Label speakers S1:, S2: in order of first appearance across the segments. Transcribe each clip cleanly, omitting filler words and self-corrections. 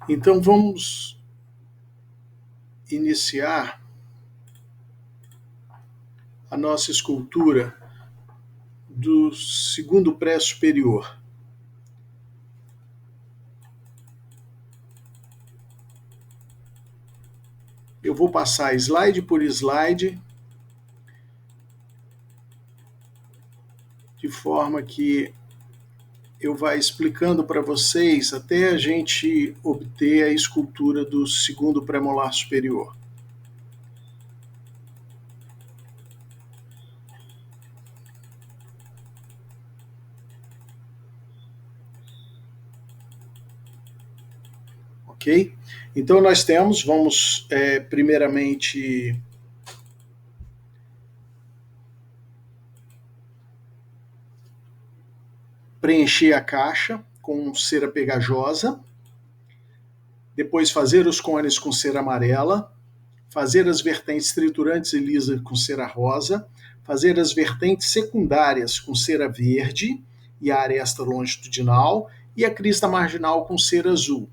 S1: Então vamos iniciar a nossa escultura do segundo pré-superior. Eu vou passar slide por slide, de forma que eu vá explicando para vocês até a gente obter a escultura do segundo premolar superior. Ok? Então nós vamos primeiramente preencher a caixa com cera pegajosa, depois fazer os cones com cera amarela, fazer as vertentes triturantes e lisas com cera rosa, fazer as vertentes secundárias com cera verde e a aresta longitudinal e a crista marginal com cera azul.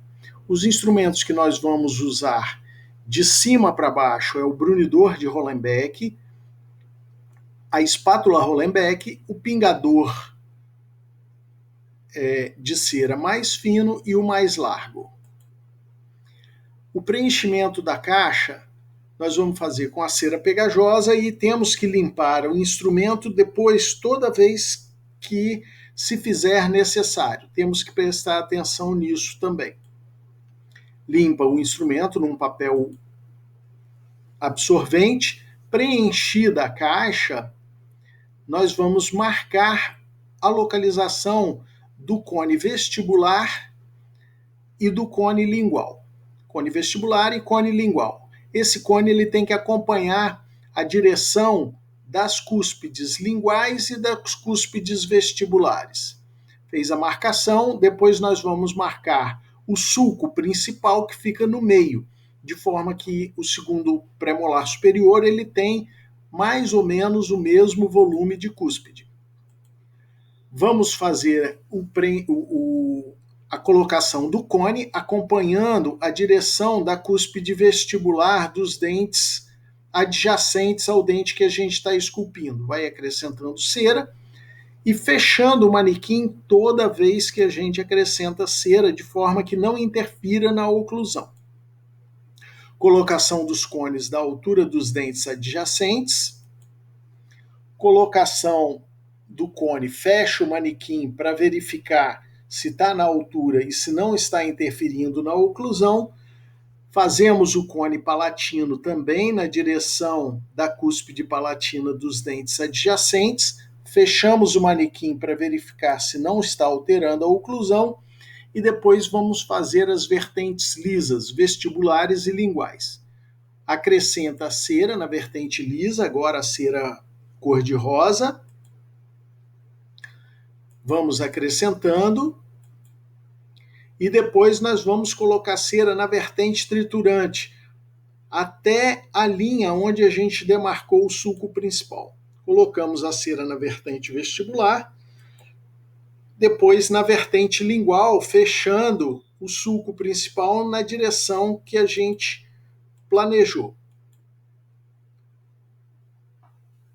S1: Os instrumentos que nós vamos usar de cima para baixo é o brunidor de Hollenbeck, a espátula Hollenbeck, o pingador de cera mais fino e o mais largo. O preenchimento da caixa nós vamos fazer com a cera pegajosa e temos que limpar o instrumento depois, toda vez que se fizer necessário. Temos que prestar atenção nisso também. Limpa o instrumento num papel absorvente. Preenchida a caixa, nós vamos marcar a localização do cone vestibular e do cone lingual. Cone vestibular e cone lingual. Esse cone ele tem que acompanhar a direção das cúspides linguais e das cúspides vestibulares. Fez a marcação, depois nós vamos marcar o sulco principal que fica no meio, de forma que o segundo premolar superior ele tem mais ou menos o mesmo volume de cúspide. Vamos fazer a colocação do cone acompanhando a direção da cúspide vestibular dos dentes adjacentes ao dente que a gente está esculpindo. Vai acrescentando cera e fechando o manequim toda vez que a gente acrescenta cera, de forma que não interfira na oclusão. Colocação dos cones da altura dos dentes adjacentes. Colocação do cone, fecha o manequim para verificar se está na altura e se não está interferindo na oclusão. Fazemos o cone palatino também na direção da cúspide palatina dos dentes adjacentes. Fechamos o manequim para verificar se não está alterando a oclusão e depois vamos fazer as vertentes lisas, vestibulares e linguais. Acrescenta a cera na vertente lisa, agora a cera cor-de-rosa. Vamos acrescentando e depois nós vamos colocar cera na vertente triturante até a linha onde a gente demarcou o sulco principal. Colocamos a cera na vertente vestibular, depois na vertente lingual, fechando o sulco principal na direção que a gente planejou.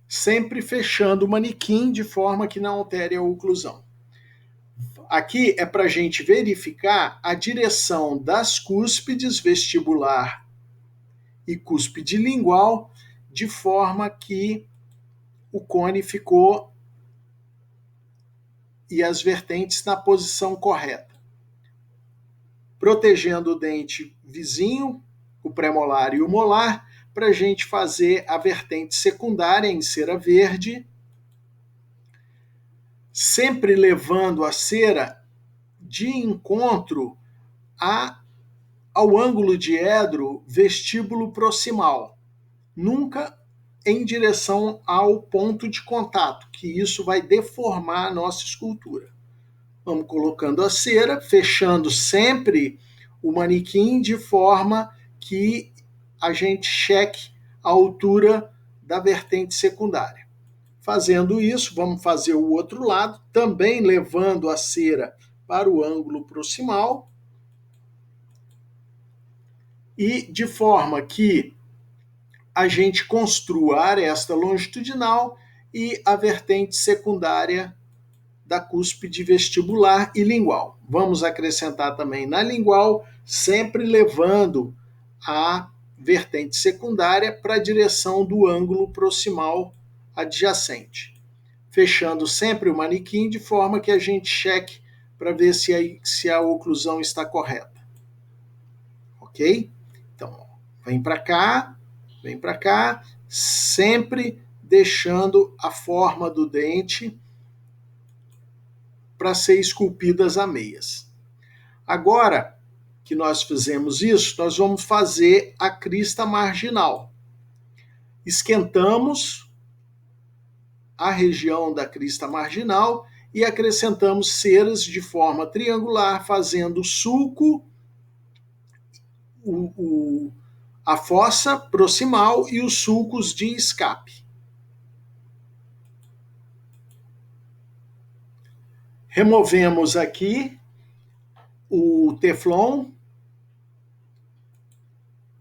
S1: Sempre fechando o manequim de forma que não altere a oclusão. Aqui é para a gente verificar a direção das cúspides vestibular e cúspide lingual, de forma que o cone ficou e as vertentes na posição correta. Protegendo o dente vizinho, o premolar e o molar, para a gente fazer a vertente secundária em cera verde, sempre levando a cera de encontro ao ângulo diedro vestíbulo proximal, nunca em direção ao ponto de contato, que isso vai deformar a nossa escultura. Vamos colocando a cera, fechando sempre o manequim de forma que a gente cheque a altura da vertente secundária. Fazendo isso, vamos fazer o outro lado, também levando a cera para o ângulo proximal, e de forma que a gente construa a aresta longitudinal e a vertente secundária da cúspide vestibular e lingual. Vamos acrescentar também na lingual, sempre levando a vertente secundária para a direção do ângulo proximal adjacente. Fechando sempre o manequim de forma que a gente cheque para ver se a oclusão está correta. Ok? Então, vem para cá, sempre deixando a forma do dente para ser esculpidas as meias. Agora que nós fizemos isso, nós vamos fazer a crista marginal. Esquentamos a região da crista marginal e acrescentamos ceras de forma triangular, fazendo sulco, a fossa proximal e os sulcos de escape. Removemos aqui o teflon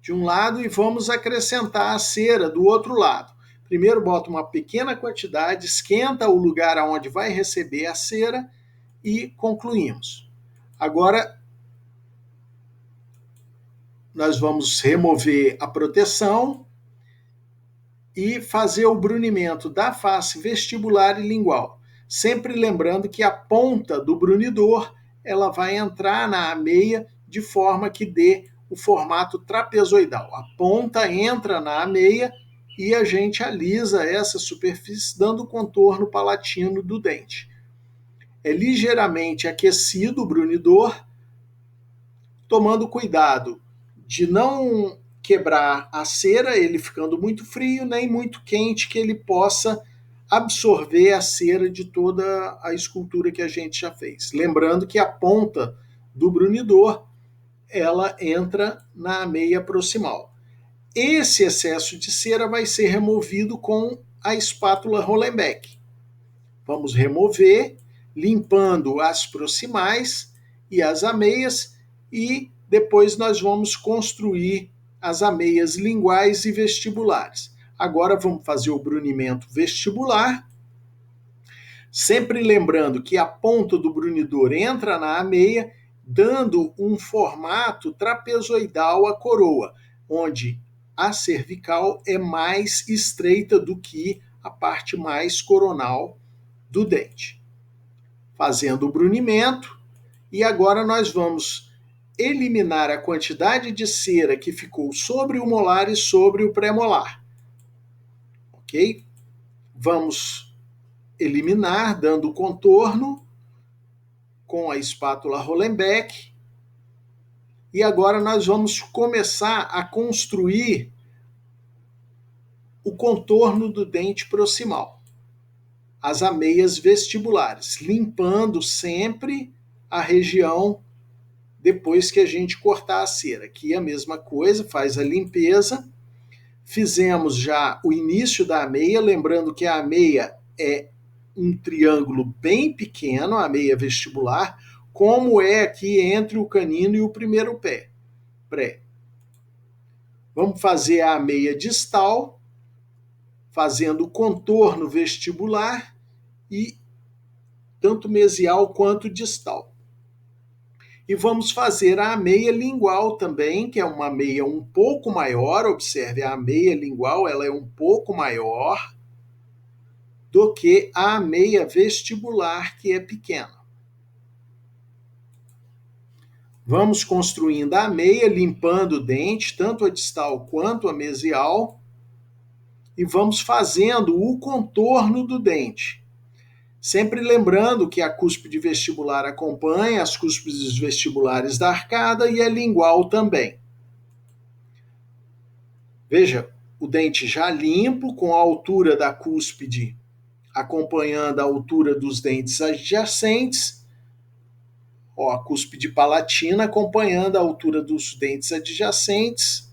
S1: de um lado e vamos acrescentar a cera do outro lado. Primeiro bota uma pequena quantidade, esquenta o lugar onde vai receber a cera e concluímos. Agora nós vamos remover a proteção e fazer o brunimento da face vestibular e lingual. Sempre lembrando que a ponta do brunidor ela vai entrar na ameia de forma que dê o formato trapezoidal. A ponta entra na ameia e a gente alisa essa superfície, dando o contorno palatino do dente. É ligeiramente aquecido o brunidor, tomando cuidado de não quebrar a cera, ele ficando muito frio, nem muito quente, que ele possa absorver a cera de toda a escultura que a gente já fez. Lembrando que a ponta do brunidor ela entra na meia proximal. Esse excesso de cera vai ser removido com a espátula Rollenbeck. Vamos remover, limpando as proximais e as ameias, e depois nós vamos construir as ameias linguais e vestibulares. Agora vamos fazer o brunimento vestibular, sempre lembrando que a ponta do brunidor entra na ameia, dando um formato trapezoidal à coroa, onde a cervical é mais estreita do que a parte mais coronal do dente. Fazendo o brunimento, e agora nós vamos eliminar a quantidade de cera que ficou sobre o molar e sobre o pré-molar. Ok? Vamos eliminar, dando contorno com a espátula Rollenbeck. E agora nós vamos começar a construir o contorno do dente proximal, as ameias vestibulares, limpando sempre a região depois que a gente cortar a cera. Aqui é a mesma coisa, faz a limpeza. Fizemos já o início da ameia, lembrando que a ameia é um triângulo bem pequeno, a ameia vestibular, como é aqui entre o canino e o primeiro pé. Pré. Vamos fazer a ameia distal, fazendo o contorno vestibular e tanto mesial quanto distal. E vamos fazer a ameia lingual também, que é uma ameia um pouco maior. Observe, a ameia lingual ela é um pouco maior do que a ameia vestibular, que é pequena. Vamos construindo a ameia, limpando o dente, tanto a distal quanto a mesial, e vamos fazendo o contorno do dente. Sempre lembrando que a cúspide vestibular acompanha as cúspides vestibulares da arcada e a lingual também. Veja, o dente já limpo, com a altura da cúspide acompanhando a altura dos dentes adjacentes. Ó, a cúspide palatina acompanhando a altura dos dentes adjacentes.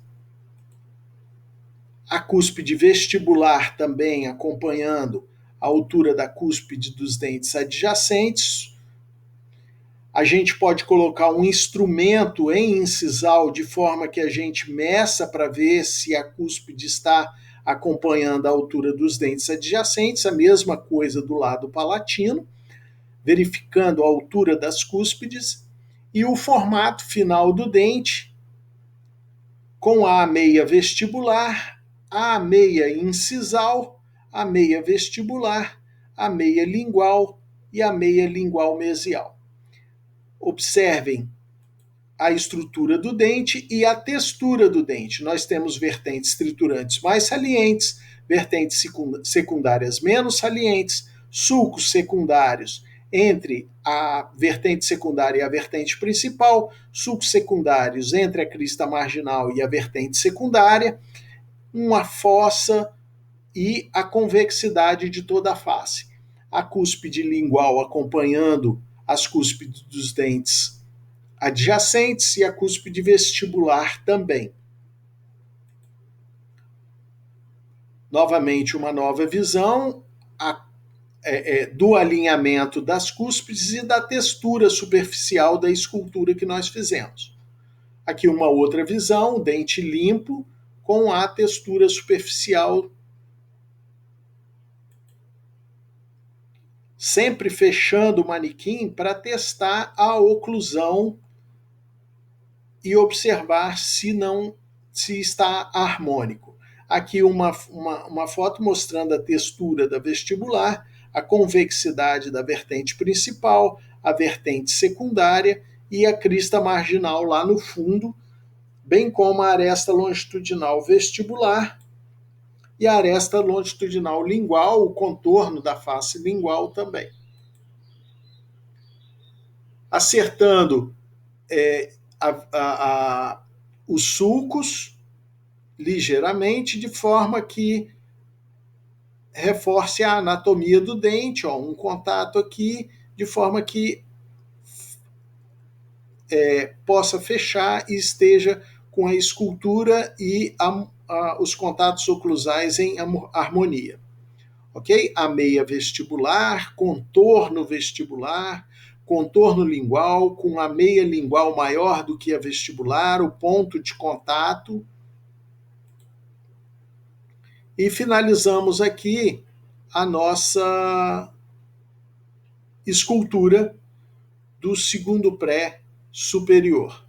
S1: A cúspide vestibular também acompanhando a a altura da cúspide dos dentes adjacentes. A gente pode colocar um instrumento em incisal de forma que a gente meça para ver se a cúspide está acompanhando a altura dos dentes adjacentes, a mesma coisa do lado palatino, verificando a altura das cúspides, e o formato final do dente, com a meia vestibular, a meia incisal, a meia vestibular, a meia lingual e a meia lingual mesial. Observem a estrutura do dente e a textura do dente. Nós temos vertentes triturantes mais salientes, vertentes secundárias menos salientes, sulcos secundários entre a vertente secundária e a vertente principal, sulcos secundários entre a crista marginal e a vertente secundária, uma fossa e a convexidade de toda a face. A cúspide lingual acompanhando as cúspides dos dentes adjacentes e a cúspide vestibular também. Novamente, uma nova visão do alinhamento das cúspides e da textura superficial da escultura que nós fizemos. Aqui uma outra visão, dente limpo com a textura superficial, sempre fechando o manequim para testar a oclusão e observar se está harmônico. Aqui uma foto mostrando a textura da vestibular, a convexidade da vertente principal, a vertente secundária e a crista marginal lá no fundo, bem como a aresta longitudinal vestibular e a aresta longitudinal lingual, o contorno da face lingual também. Acertando os sulcos ligeiramente, de forma que reforce a anatomia do dente, um contato aqui, de forma que possa fechar e esteja com a escultura e os contatos oclusais em harmonia. Ok? A meia vestibular, contorno lingual, com a meia lingual maior do que a vestibular, o ponto de contato. E finalizamos aqui a nossa escultura do segundo pré superior.